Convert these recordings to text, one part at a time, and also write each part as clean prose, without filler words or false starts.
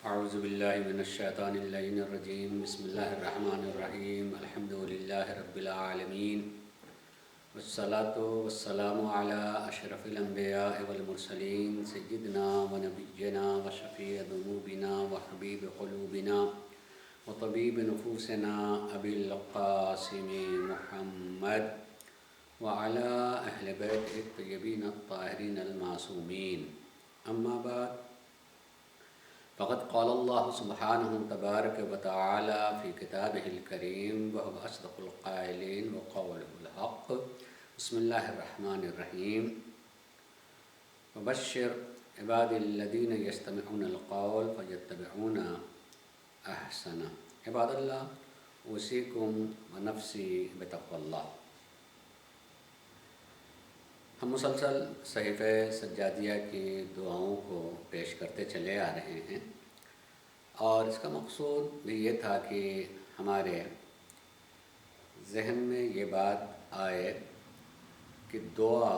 اعوذ باللہ من الشیطان اللعین الرجیم بسم اللہ الرحمن الرحیم الحمد للہ رب العالمین والصلاة والسلام علی اشرف الانبیاء والمرسلین سیدنا و نبینا و شفیع ذنوبنا و حبیب قلوبنا و طبیب نفوسنا ابی القاسم محمد وعلی اہل بیت الطیبین الطاہرین المعصومین. اما بعد فقد قال اللہ سبحانہ تبارک و تعالی فی کتابہ الکریم وهو اصدق القائلین وقولہ الحق. بسم اللہ الرحمن الرحیم. وبشر عباد الذین یستمعون القول فیتبعون احسنہ. عباد اللہ، اوصیکم ونفسی بتقوی اللہ. ہم مسلسل صحیفہ سجادیہ کی دعاؤں کو پیش کرتے چلے آ رہے ہیں، اور اس کا مقصود بھی یہ تھا کہ ہمارے ذہن میں یہ بات آئے کہ دعا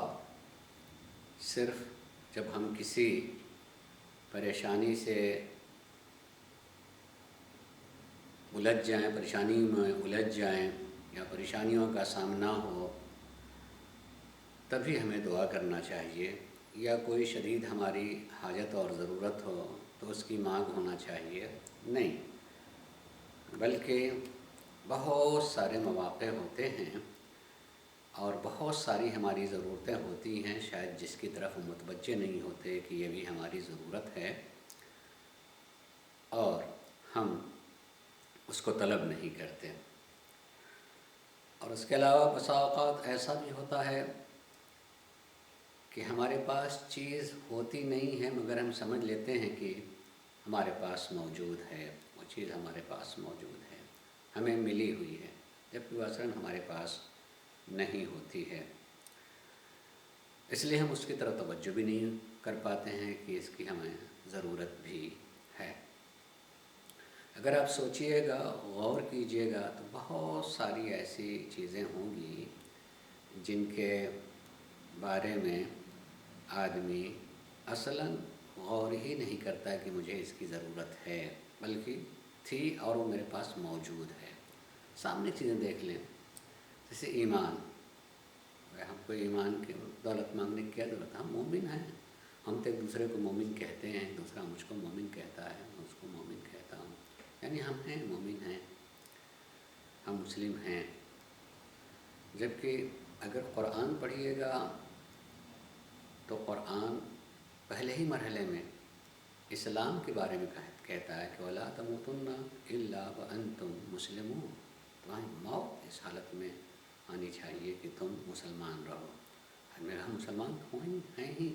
صرف جب ہم کسی پریشانی سے الجھ جائیں، پریشانی میں الجھ جائیں یا پریشانیوں کا سامنا ہو تبھی ہمیں دعا کرنا چاہیے، یا کوئی شدید ہماری حاجت اور ضرورت ہو تو اس کی مانگ ہونا چاہیے. نہیں، بلکہ بہت سارے مواقع ہوتے ہیں اور بہت ساری ہماری ضرورتیں ہوتی ہیں، شاید جس کی طرف ہم متوجہ نہیں ہوتے کہ یہ بھی ہماری ضرورت ہے، اور ہم اس کو طلب نہیں کرتے. اور اس کے علاوہ بسا اوقات ایسا بھی ہوتا ہے کہ ہمارے پاس چیز ہوتی نہیں ہے مگر ہم سمجھ لیتے ہیں کہ ہمارے پاس موجود ہے، وہ چیز ہمارے پاس موجود ہے، ہمیں ملی ہوئی ہے، جبکہ وہ اصلاً ہمارے پاس نہیں ہوتی ہے. اس لیے ہم اس کی طرف توجہ بھی نہیں کر پاتے ہیں کہ اس کی ہمیں ضرورت بھی ہے. اگر آپ سوچئے گا، غور کیجئے گا، تو بہت ساری ایسی چیزیں ہوں گی جن کے بارے میں آدمی اصلاً غور ہی نہیں کرتا کہ مجھے اس کی ضرورت ہے، بلکہ تھی اور وہ میرے پاس موجود ہے. سامنے چیزیں دیکھ لیں، جیسے ایمان. ہم کو ایمان کی دولت مانگنے کی کیا ضرورت ہے؟ ہم مومن ہیں. ہم تو ایک دوسرے کو مومن کہتے ہیں، دوسرا مجھ کو مومن کہتا ہے، میں اس کو مومن کہتا ہوں. یعنی ہم ہیں، مومن ہیں، ہم مسلم ہیں. جبکہ اگر قرآن پڑھیے گا تو قرآن پہلے ہی مرحلے میں اسلام کے بارے میں کہتا ہے کہ وَلَا تَمُوتُنَّ إِلَّا وَأَنْتُمْ مُسْلِمُونَ. تمہاری موت اس حالت میں آنی چاہیے کہ تم مسلمان رہو. ہم مسلمان ہیں ہی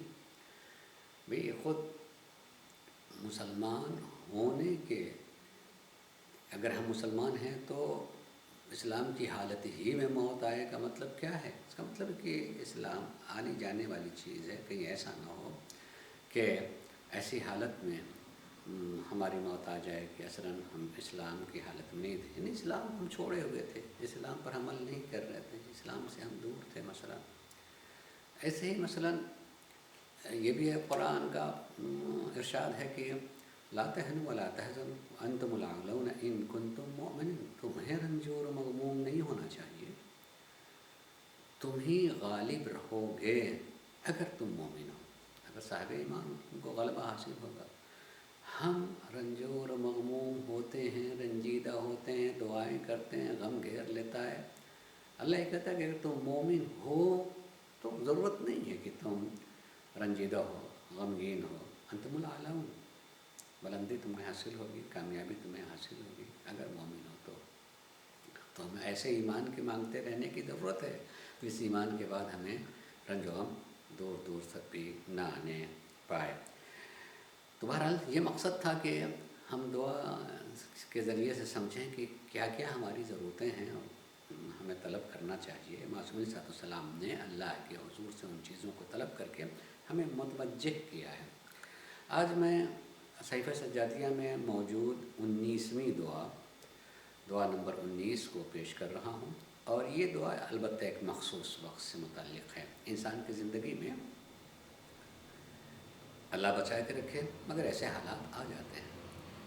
بھئی. خود مسلمان ہونے کے، اگر ہم مسلمان ہیں تو اسلام کی حالت ہی میں موت آئے کا مطلب کیا ہے؟ اس کا مطلب کہ اسلام آنے جانے والی چیز ہے. کہیں ایسا نہ ہو کہ ایسی حالت میں ہماری موت آ جائے کہ اصلاً ہم اسلام کی حالت میں نہیں تھے. یعنی اسلام ہم چھوڑے ہوئے تھے، اسلام پر عمل نہیں کر رہے تھے، اسلام سے ہم دور تھے. مثلا ایسے ہی مثلاً یہ بھی ہے، قرآن کا ارشاد ہے کہ لا تہنوا ولا تحزنوا وانتم الاعلون ان کنتم مؤمنین. تمہیں رنجور و مغموم نہیں ہونا چاہیے، تم ہی غالب رہو گے اگر تم مومن ہو، اگر صاحب ایمان ہو، تم کو غلبہ حاصل ہوگا. ہم رنجور و مغموم ہوتے ہیں، رنجیدہ ہوتے ہیں، دعائیں کرتے ہیں، غم گھیر لیتا ہے. اللہ یہ کہتا ہے کہ اگر تم مومن ہو تو ضرورت نہیں ہے کہ تم رنجیدہ ہو، غمگین ہو. انتم الاعلون، بلندی تمہیں حاصل ہوگی، کامیابی تمہیں حاصل ہوگی اگر مومن ہو تو ہمیں ایسے ایمان کے مانگتے رہنے کی ضرورت ہے. تو اس ایمان کے بعد ہمیں رنج و غم دور دور تک بھی نہ آنے پائے. تو بہرحال یہ مقصد تھا کہ ہم دعا کے ذریعے سے سمجھیں کہ کیا کیا ہماری ضرورتیں ہیں اور ہمیں طلب کرنا چاہیے. معصوم علیہ السلام نے اللہ کے حضور سے ان چیزوں کو طلب کر کے ہمیں متوجہ کیا ہے. آج میں صحیفہ سجادیہ میں موجود 19ویں دعا نمبر 19 کو پیش کر رہا ہوں. اور یہ دعا البتہ ایک مخصوص وقت سے متعلق ہے. انسان کی زندگی میں اللہ بچائے کے رکھے مگر ایسے حالات آ جاتے ہیں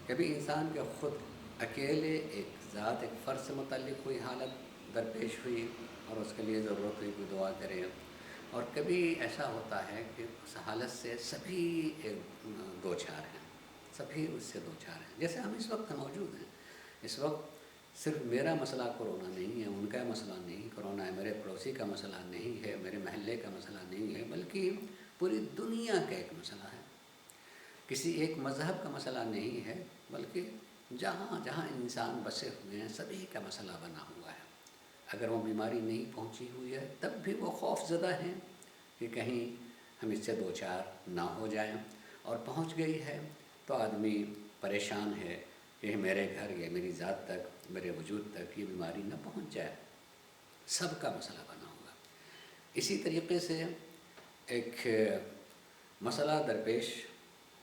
کبھی انسان کے خود اکیلے ایک ذات ایک فرد سے متعلق کوئی حالت درپیش ہوئی اور اس کے لیے ضرورت ہوئی کوئی دعا کرے، اور کبھی ایسا ہوتا ہے کہ اس حالت سے سبھی دو چار ہیں، سبھی اس سے دو چار ہیں. جیسے ہم اس وقت موجود ہیں، اس وقت صرف میرا مسئلہ کرونا نہیں ہے، ان کا مسئلہ نہیں کرونا ہے، میرے پڑوسی کا مسئلہ نہیں ہے، میرے محلے کا مسئلہ نہیں ہے، بلکہ پوری دنیا کا ایک مسئلہ ہے. کسی ایک مذہب کا مسئلہ نہیں ہے، بلکہ جہاں جہاں انسان بسے ہوئے ہیں سبھی کا مسئلہ بنا ہوا ہے. اگر وہ بیماری نہیں پہنچی ہوئی ہے تب بھی وہ خوف زدہ ہیں کہ کہیں ہم اس سے دو چار نہ ہو جائیں، اور پہنچ گئی ہے تو آدمی پریشان ہے کہ میرے گھر یا میری ذات تک، میرے وجود تک یہ بیماری نہ پہنچ جائے. سب کا مسئلہ بنا ہوا. اسی طریقے سے ایک مسئلہ درپیش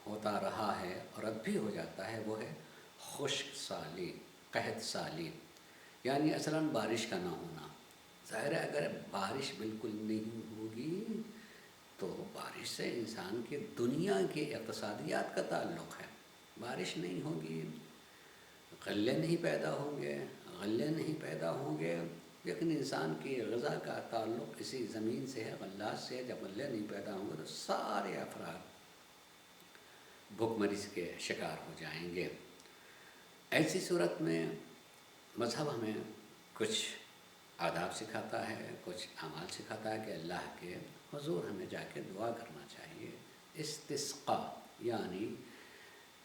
ہوتا رہا ہے اور اب بھی ہو جاتا ہے، وہ ہے خشک سالی، قحط سالی، یعنی اصلاً بارش کا نہ ہونا. ظاہر ہے اگر بارش بالکل نہیں ہوگی تو بارش سے انسان کی دنیا کے اقتصادیات کا تعلق ہے. بارش نہیں ہوگی، غلے نہیں پیدا ہوں گے، غلے نہیں پیدا ہوں گے، لیکن انسان کی غذا کا تعلق اسی زمین سے ہے، غلات سے ہے. جب غلے نہیں پیدا ہوں گے تو سارے افراد بھوک مریض کے شکار ہو جائیں گے. ایسی صورت میں مذہب ہمیں کچھ آداب سکھاتا ہے، کچھ اعمال سکھاتا ہے کہ اللہ کے حضور ہمیں جا کے دعا کرنا چاہیے. استسقاء یعنی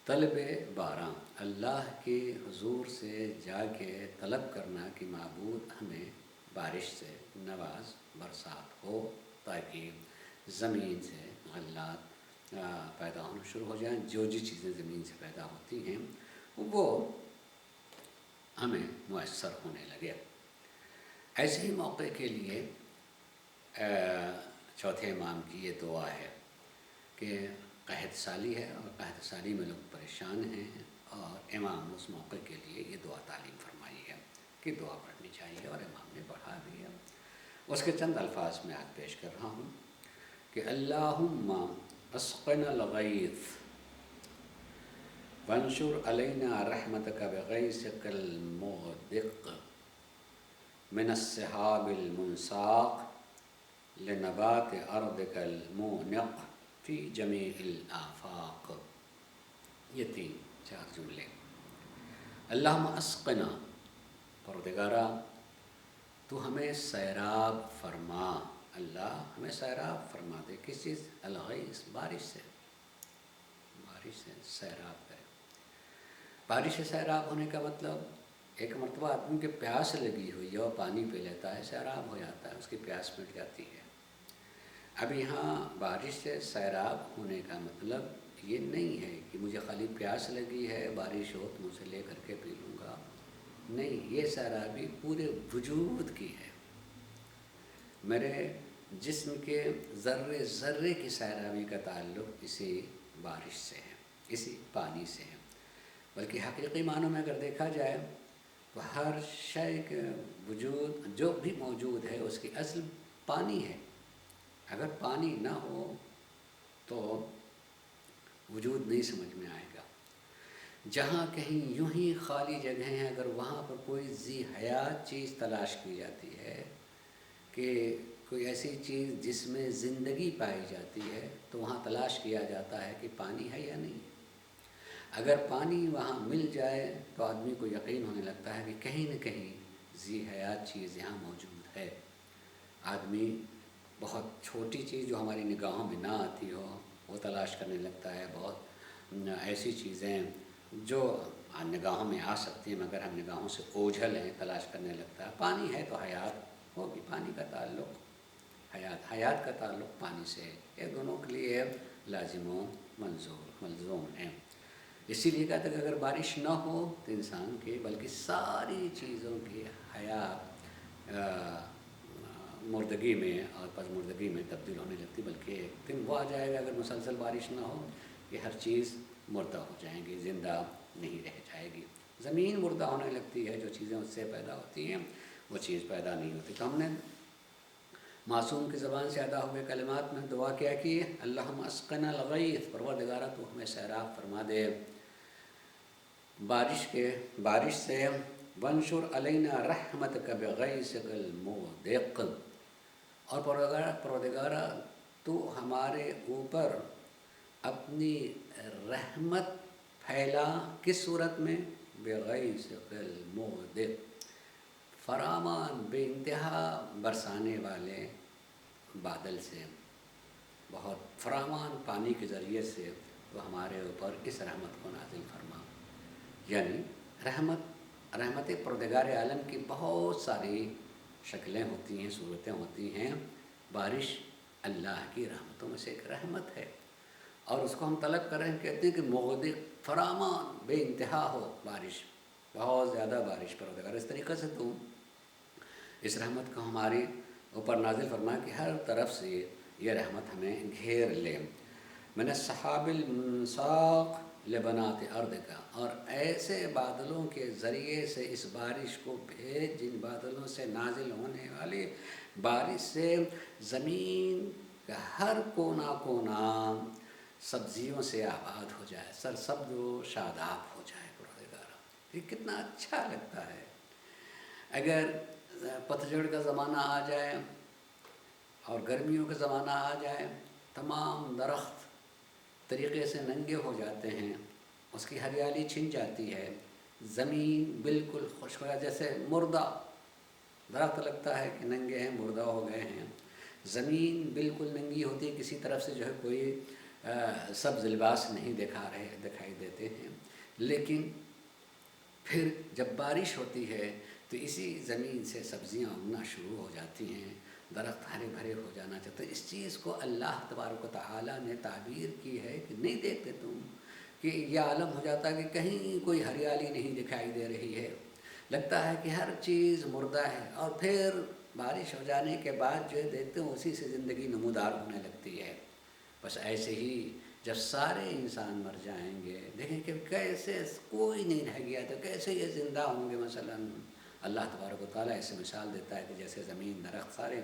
طلب باران، اللہ کے حضور سے جا کے طلب کرنا کہ معبود ہمیں بارش سے نواز، برسات ہو تاکہ زمین سے غلات پیدا ہونا شروع ہو جائیں. جو چیزیں زمین سے پیدا ہوتی ہیں وہ ہمیں میسر ہونے لگے. ایسے ہی موقع کے لیے چوتھے امام کی یہ دعا ہے کہ قحط سالی ہے اور قحط سالی میں لوگ پریشان ہیں، اور امام اس موقع کے لیے یہ دعا تعلیم فرمائی ہے کہ دعا پڑھنی چاہیے، اور امام نے پڑھا بھی ہے. اس کے چند الفاظ میں آج پیش کر رہا ہوں کہ اللہم اسقنا الغیث وانشر علینا رحمتک بغیثک المغدق من السحاب المنساق لنبات ارضک المونق فی جمیع الآفاق. یہ 3-4 جملے. اللہم اسقنا، پروردگارا تو ہمیں سیراب فرما. اللہ ہمیں سیراب فرما دے. کس چیز؟ الغیث، بارش سے. بارش سے سیراب کرے. بارش سے سیراب ہونے کا مطلب ایک مرتبہ آدمی کے پیاس لگی ہوئی ہے اور پانی پی لیتا ہے، سیراب ہو جاتا ہے، اس کی پیاس مٹ جاتی ہے. اب یہاں بارش سے سیراب ہونے کا مطلب یہ نہیں ہے کہ مجھے خالی پیاس لگی ہے، بارش ہو تو مجھے لے کر کے پی لوں گا. نہیں، یہ سیرابی پورے وجود کی ہے. میرے جسم کے ذرے ذرے کی سیرابی کا تعلق اسی بارش سے ہے، اسی پانی سے ہے. بلکہ حقیقی معنوں میں اگر دیکھا جائے تو ہر شے کے وجود جو بھی موجود ہے اس کی اصل پانی ہے. اگر پانی نہ ہو تو وجود نہیں سمجھ میں آئے گا. جہاں کہیں یوں ہی خالی جگہیں ہیں، اگر وہاں پر کوئی ذی حیات چیز تلاش کی جاتی ہے کہ کوئی ایسی چیز جس میں زندگی پائی جاتی ہے، تو وہاں تلاش کیا جاتا ہے کہ پانی ہے یا نہیں. اگر پانی وہاں مل جائے تو آدمی کو یقین ہونے لگتا ہے کہ کہیں نہ کہیں ذی حیات چیز یہاں موجود ہے. آدمی بہت چھوٹی چیز جو ہماری نگاہوں میں نہ آتی ہو وہ تلاش کرنے لگتا ہے. بہت ایسی چیزیں جو نگاہوں میں آ سکتی ہیں مگر ہم نگاہوں سے اوجھل ہیں تلاش کرنے لگتا ہے. پانی ہے تو حیات ہوگی. پانی کا تعلق حیات کا تعلق پانی سے ہے. یہ دونوں کے لیے لازم و ملزوم ہیں. اسی لیے کہتے ہیں کہ اگر بارش نہ ہو تو انسان کی بلکہ ساری چیزوں کی حیات مردگی میں اور پس مردگی میں تبدیل ہونے لگتی. بلکہ ایک دن وہ آ جائے گا اگر مسلسل بارش نہ ہو کہ ہر چیز مردہ ہو جائیں گی، زندہ نہیں رہ جائے گی. زمین مردہ ہونے لگتی ہے، جو چیزیں اس سے پیدا ہوتی ہیں وہ چیز پیدا نہیں ہوتی. تو ہم نے معصوم کی زبان سے ادا ہوئے کلمات میں دعا کیا کہ اللہم اسقنا الغیث، پروردگارا تو ہمیں سیراب فرما دے. بارش سے ونشر علینا رحمتک بغیثک المودق، اور پروردگارا تو ہمارے اوپر اپنی رحمت پھیلا، کس صورت میں؟ بغیثک المودق، فرامان بے انتہا برسانے والے بادل سے، بہت فراوان پانی کے ذریعے سے تو ہمارے اوپر اس رحمت کو نازل فرما۔ یعنی رحمت پروردگار عالم کی بہت ساری شکلیں ہوتی ہیں، صورتیں ہوتی ہیں۔ بارش اللہ کی رحمتوں میں سے ایک رحمت ہے، اور اس کو ہم طلب کر رہے ہیں، کہتے ہیں کہ مغدق، فرامان بے انتہا ہو بارش، بہت زیادہ بارش پروردگار اس طریقے سے تو اس رحمت کو ہماری اوپر نازل فرما کہ ہر طرف سے یہ رحمت ہمیں گھیر لے۔ من السحاب المنساق لبنات ارض کا، اور ایسے بادلوں کے ذریعے سے اس بارش کو بھیج، جن بادلوں سے نازل ہونے والی بارش سے زمین کا ہر کونا کونا سبزیوں سے آباد ہو جائے، سرسبز و شاداب ہو جائے پروردگار۔ یہ کتنا اچھا لگتا ہے۔ اگر پتجھڑ کا زمانہ آ جائے اور گرمیوں کا زمانہ آ جائے، تمام درخت طریقے سے ننگے ہو جاتے ہیں، اس کی ہریالی چھن جاتی ہے، زمین بالکل خشک ہو جاتی، جیسے مردہ درخت لگتا ہے کہ ننگے ہیں، مردہ ہو گئے ہیں، زمین بالکل ننگی ہوتی ہے، کسی طرف سے جو ہے کوئی سبز لباس نہیں دکھائی دیتے ہیں۔ لیکن پھر جب بارش ہوتی ہے تو اسی زمین سے سبزیاں اگنا شروع ہو جاتی ہیں، درخت ہرے بھرے ہو جانا چاہتے ہیں۔ اس چیز کو اللہ تبارک و تعالیٰ نے تعبیر کی ہے کہ نہیں دیکھتے تم کہ یہ عالم ہو جاتا ہے کہ کہیں کوئی ہریالی نہیں دکھائی دے رہی ہے، لگتا ہے کہ ہر چیز مردہ ہے، اور پھر بارش ہو جانے کے بعد جو دیکھتے ہیں اسی سے زندگی نمودار ہونے لگتی ہے۔ بس ایسے ہی جب سارے انسان مر جائیں گے، دیکھیں کہ کیسے کوئی نہیں رہ گیا تو کیسے یہ زندہ ہوں گے۔ مثلاً اللہ تبارک و تعالیٰ ایسے مثال دیتا ہے کہ جیسے زمین درخت سارے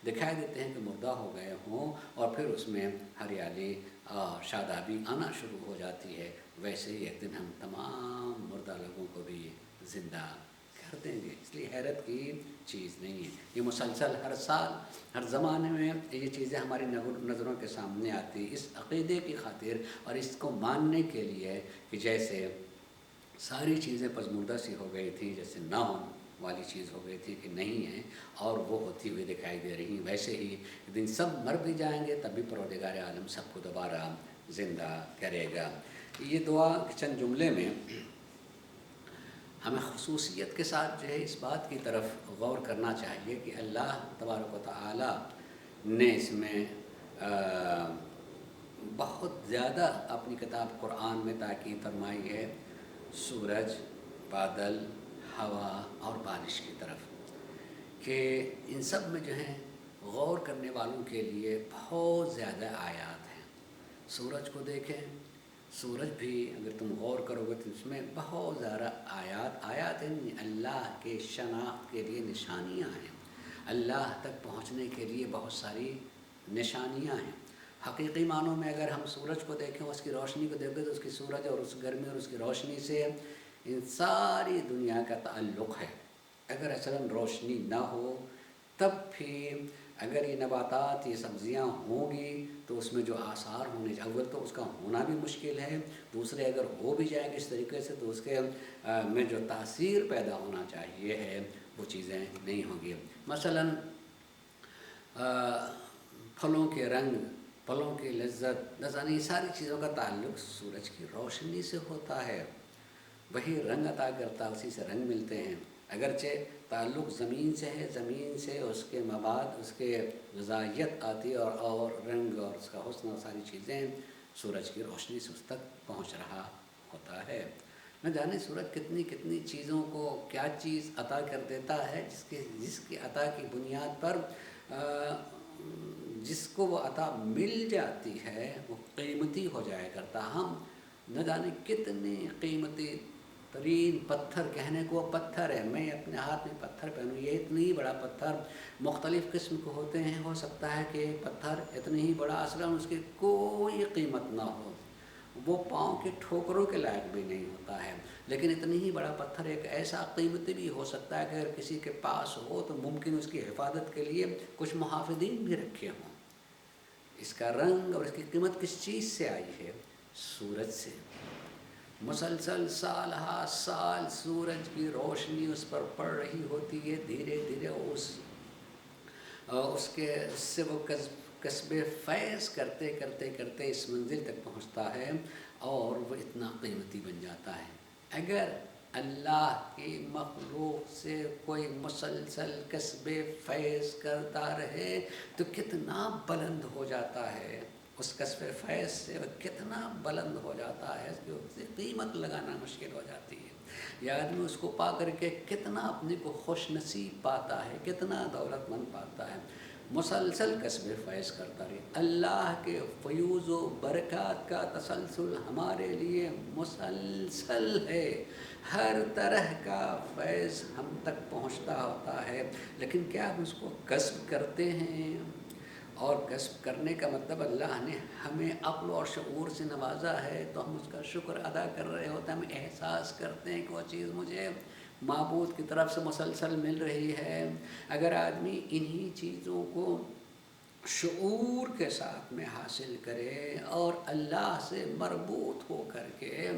دکھائی دیتے ہیں کہ مردہ ہو گئے ہوں، اور پھر اس میں ہریالی اور شادابی آنا شروع ہو جاتی ہے، ویسے ہی ایک دن ہم تمام مردہ لوگوں کو بھی زندہ کر دیں گے۔ اس لیے حیرت کی چیز نہیں ہے، یہ مسلسل ہر سال ہر زمانے میں یہ چیزیں ہماری نظروں کے سامنے آتی ہیں، اس عقیدے کی خاطر اور اس کو ماننے کے لیے کہ جیسے ساری چیزیں پسماندہ سی ہو گئی تھی، جیسے نہ ہونے والی چیز ہو گئی تھی کہ نہیں ہے اور وہ ہوتی ہوئی دکھائی دے رہی ہیں، ویسے ہی ایک دن سب مر بھی جائیں گے، تب بھی پروردگار عالم سب کو دوبارہ زندہ کرے گا۔ یہ دعا کے چند جملے میں ہمیں خصوصیت کے ساتھ جو ہے اس بات کی طرف غور کرنا چاہیے کہ اللہ تبارک و تعالیٰ نے اس میں بہت زیادہ اپنی کتاب قرآن میں تاکید فرمائی ہے سورج، بادل، ہوا اور بارش کی طرف، کہ ان سب میں جو ہے غور کرنے والوں کے لیے بہت زیادہ آیات ہیں۔ سورج کو دیکھیں، سورج بھی اگر تم غور کرو گے تو اس میں بہت زیادہ آیات ہیں، اللہ کے شناخت کے لیے نشانیاں ہیں، اللہ تک پہنچنے کے لیے بہت ساری نشانیاں ہیں۔ حقیقی معنوں میں اگر ہم سورج کو دیکھیں، اس کی روشنی کو دیکھیں تو اس کی سورج اور اس گرمی اور اس کی روشنی سے ان ساری دنیا کا تعلق ہے۔ اگر اصلاً روشنی نہ ہو تب بھی اگر یہ نباتات، یہ سبزیاں ہوں گی تو اس میں جو آثار ہونے چاہیے، اول تو اس کا ہونا بھی مشکل ہے، دوسرے اگر ہو بھی جائے گا اس طریقے سے تو اس کے میں جو تاثیر پیدا ہونا چاہیے ہے وہ چیزیں نہیں ہوں گی۔ مثلاً پھلوں کے رنگ، پھلوں کی لذت، یہ ساری چیزوں کا تعلق سورج کی روشنی سے ہوتا ہے، وہی رنگ عطا کرتا، اسی سے رنگ ملتے ہیں۔ اگرچہ تعلق زمین سے ہے، زمین سے اس کے مواد، اس کے غذائیت آتی اور رنگ اور اس کا حسن اور ساری چیزیں سورج کی روشنی سے اس تک پہنچ رہا ہوتا ہے۔ نہ جانے سورج کتنی کتنی چیزوں کو کیا چیز عطا کر دیتا ہے، جس کی عطا کی بنیاد پر جس کو وہ عطا مل جاتی ہے وہ قیمتی ہو جایا کرتا۔ ہم نہ جانے کتنے قیمتی ترین پتھر، کہنے کو وہ پتھر ہے، میں اپنے ہاتھ میں پتھر پہنوں، یہ اتنی بڑا پتھر مختلف قسم کے ہوتے ہیں، ہو سکتا ہے کہ پتھر اتنی ہی بڑا اصلاً اس کی کوئی قیمت نہ ہو، وہ پاؤں کے ٹھوکروں کے لائق بھی نہیں ہوتا ہے، لیکن اتنی ہی بڑا پتھر ایک ایسا قیمتی بھی ہو سکتا ہے کہ اگر کسی کے پاس ہو تو ممکن اس کی حفاظت کے لیے کچھ محافظین بھی رکھے ہوں۔ اس کا رنگ اور اس کی قیمت کس چیز سے آئی ہے؟ سورج سے۔ مسلسل سال ہا سال سورج کی روشنی اس پر پڑ رہی ہوتی ہے، دھیرے دھیرے اس کے سے وہ کسب فیض کرتے کرتے کرتے اس منزل تک پہنچتا ہے اور وہ اتنا قیمتی بن جاتا ہے۔ اگر اللہ کی مخلوق سے کوئی مسلسل کسب فیض کرتا رہے تو کتنا بلند ہو جاتا ہے، اس کسب فیض سے وہ کتنا بلند ہو جاتا ہے کہ اس سے قیمت لگانا مشکل ہو جاتی ہے۔ یہ آدمی اس کو پا کر کے کتنا اپنے کو خوش نصیب پاتا ہے، کتنا دولت مند پاتا ہے۔ مسلسل کسب فیض کرتا رہے۔ اللہ کے فیوز و برکات کا تسلسل ہمارے لیے مسلسل ہے، ہر طرح کا فیض ہم تک پہنچتا ہوتا ہے، لیکن کیا ہم اس کو کسب کرتے ہیں؟ اور کسب کرنے کا مطلب اللہ نے ہمیں عقل اور شعور سے نوازا ہے تو ہم اس کا شکر ادا کر رہے ہوتے ہیں، ہم احساس کرتے ہیں کہ وہ چیز مجھے معبود کی طرف سے مسلسل مل رہی ہے۔ اگر آدمی انہی چیزوں کو شعور کے ساتھ میں حاصل کرے اور اللہ سے مربوط ہو کر کے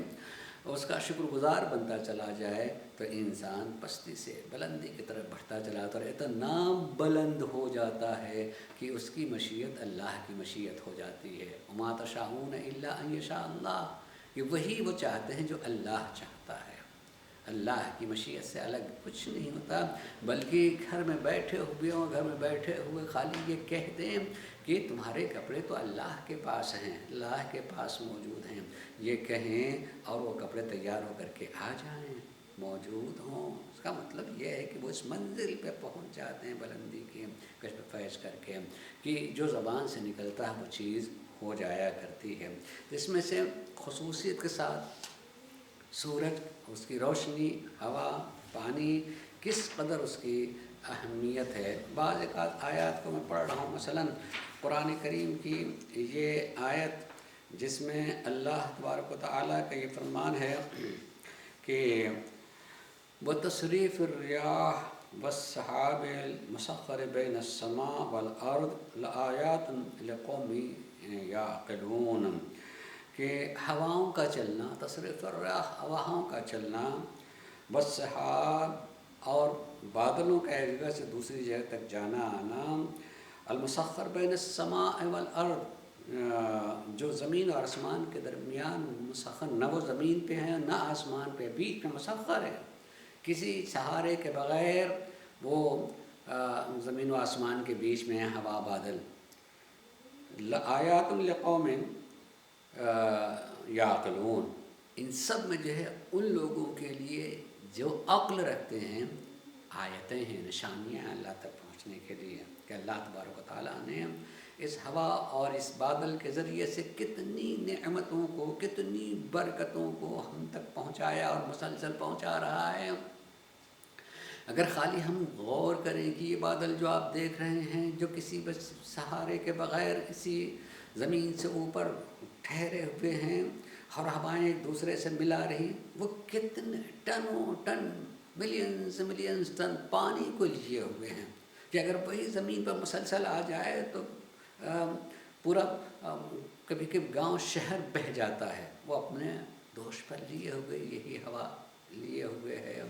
اس کا شکر گزار بنتا چلا جائے تو انسان پستی سے بلندی کی طرف بڑھتا چلا جاتا ہے، اتنا بلند ہو جاتا ہے کہ اس کی مشیت اللہ کی مشیت ہو جاتی ہے۔ وما تشاءون الا ان یشاء اللہ، کہ وہی وہ چاہتے ہیں جو اللہ چاہتا ہے۔ اللہ کی مشیت سے الگ کچھ نہیں ہوتا، بلکہ گھر میں بیٹھے ہوئے خالی یہ کہہ دیں کہ تمہارے کپڑے تو اللہ کے پاس ہیں، اللہ کے پاس موجود ہیں، یہ کہیں اور وہ کپڑے تیار ہو کر کے آ جائیں، موجود ہوں، اس کا مطلب یہ ہے کہ وہ اس منزل پہ پہنچ جاتے ہیں بلندی کے کشف فیض کر کے، کہ جو زبان سے نکلتا ہے وہ چیز ہو جایا کرتی ہے۔ اس میں سے خصوصیت کے ساتھ سورج، اس کی روشنی، ہوا، پانی، کس قدر اس کی اہمیت ہے۔ بعض ایک آیات کو میں پڑھ رہا ہوں، مثلا قرآن کریم کی یہ آیت جس میں اللہ تبارک و تعالیٰ کا یہ فرمان ہے کہ وَتَصْرِيفِ الرِّيَاحِ وَالسَّحَابِ الْمُسَخَّرِ بَيْنَ السَّمَاءِ وَالْأَرْضِ لَآيَاتٍ لِقَوْمٍ يَعْقِلُونَ، کہ ہواؤں کا چلنا، تصریف الریاح، ہواؤں کا چلنا، والسحاب، اور بادلوں کا ایک جگہ سے دوسری جگہ تک جانا آنا، المسخر بین السماء والارض، جو زمین اور آسمان کے درمیان مسخر، نہ وہ زمین پہ ہیں نہ آسمان پہ، بیچ میں مسخر ہے، کسی سہارے کے بغیر وہ زمین و آسمان کے بیچ میں ہے ہوا بادل۔ لآیات لقوم یعقلون، ان سب میں جو ہے ان لوگوں کے لیے جو عقل رکھتے ہیں آیتیں ہیں، نشانیاں ہیں اللہ تک پہنچنے کے لیے، کہ اللہ تبارک و تعالیٰ نے اس ہوا اور اس بادل کے ذریعے سے کتنی نعمتوں کو، کتنی برکتوں کو ہم تک پہنچایا اور مسلسل پہنچا رہا ہے۔ اگر خالی ہم غور کریں کہ یہ بادل جو آپ دیکھ رہے ہیں، جو کسی بس سہارے کے بغیر اسی زمین سے اوپر ٹھہرے ہوئے ہیں اور ہوائیں ایک دوسرے سے ملا رہی، وہ کتنے ٹنوں ٹن، ملینز ٹن پانی کو لیے ہوئے ہیں، کہ اگر وہی زمین پر مسلسل آ جائے تو پورا کبھی کبھی گاؤں شہر بہہ جاتا ہے، وہ اپنے دوش پر لیے ہوئے یہی ہوا لیے ہوئے ہے،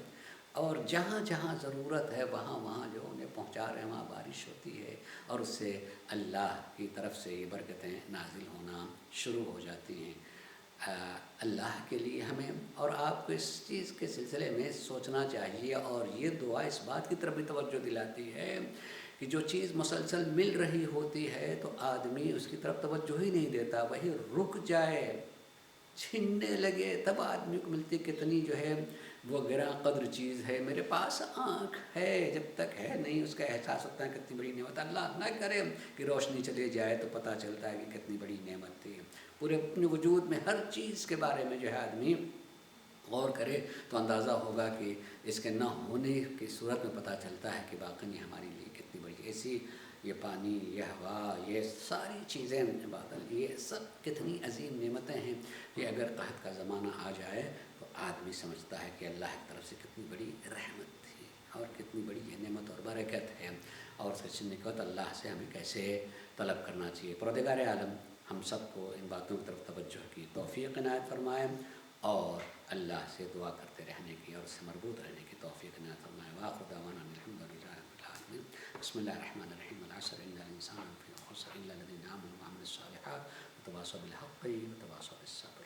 اور جہاں جہاں ضرورت ہے وہاں وہاں جو انہیں پہنچا رہے ہیں، وہاں بارش ہوتی ہے اور اس سے اللہ کی طرف سے یہ برکتیں نازل ہونا شروع ہو جاتی ہیں۔ اللہ کے لیے ہمیں اور آپ کو اس چیز کے سلسلے میں سوچنا چاہیے، اور یہ دعا اس بات کی طرف بھی توجہ دلاتی ہے کہ جو چیز مسلسل مل رہی ہوتی ہے تو آدمی اس کی طرف توجہ ہی نہیں دیتا، وہی رک جائے، چھننے لگے، تب آدمی کو ملتی کتنی جو ہے وہ گراں قدر چیز ہے۔ میرے پاس آنکھ ہے، جب تک ہے نہیں اس کا احساس ہوتا ہے کتنی بڑی نعمت۔ اللہ نہ کرے کہ روشنی چلے جائے تو پتہ چلتا ہے کہ کتنی بڑی نعمت تھی۔ پورے اپنے وجود میں ہر چیز کے بارے میں جو ہے آدمی غور کرے تو اندازہ ہوگا کہ اس کے نہ ہونے کی صورت میں پتہ چلتا ہے کہ واقعی ہمارے لیے کتنی بڑی ایسی یہ پانی، یہ ہوا، یہ ساری چیزیں بادل، یہ سب کتنی عظیم نعمتیں ہیں کہ اگر قحط کا زمانہ آ جائے تو آدمی سمجھتا ہے کہ اللہ کی طرف سے کتنی بڑی رحمت تھی اور کتنی بڑی یہ نعمت اور برکت ہے، اور سچ نکوت اللہ سے ہمیں کیسے طلب کرنا چاہیے۔ پروردگار عالم ہم سب کو ان باتوں کی طرف توجہ کی توفیق عنایت فرمائے، اور اللہ سے دعا کرتے رہنے کی اور اس سے مربوط رہنے کی توفیق عنایت فرمائے۔ وآخر دعوانا الحمد للہ رب العالمین۔ بسم اللہ الرحمن الرحیم۔ والعصر ان الانسان لفی خسر الا الذین آمنوا وعملوا الصالحات وتواصوا بالحق وتواصوا بالصبر۔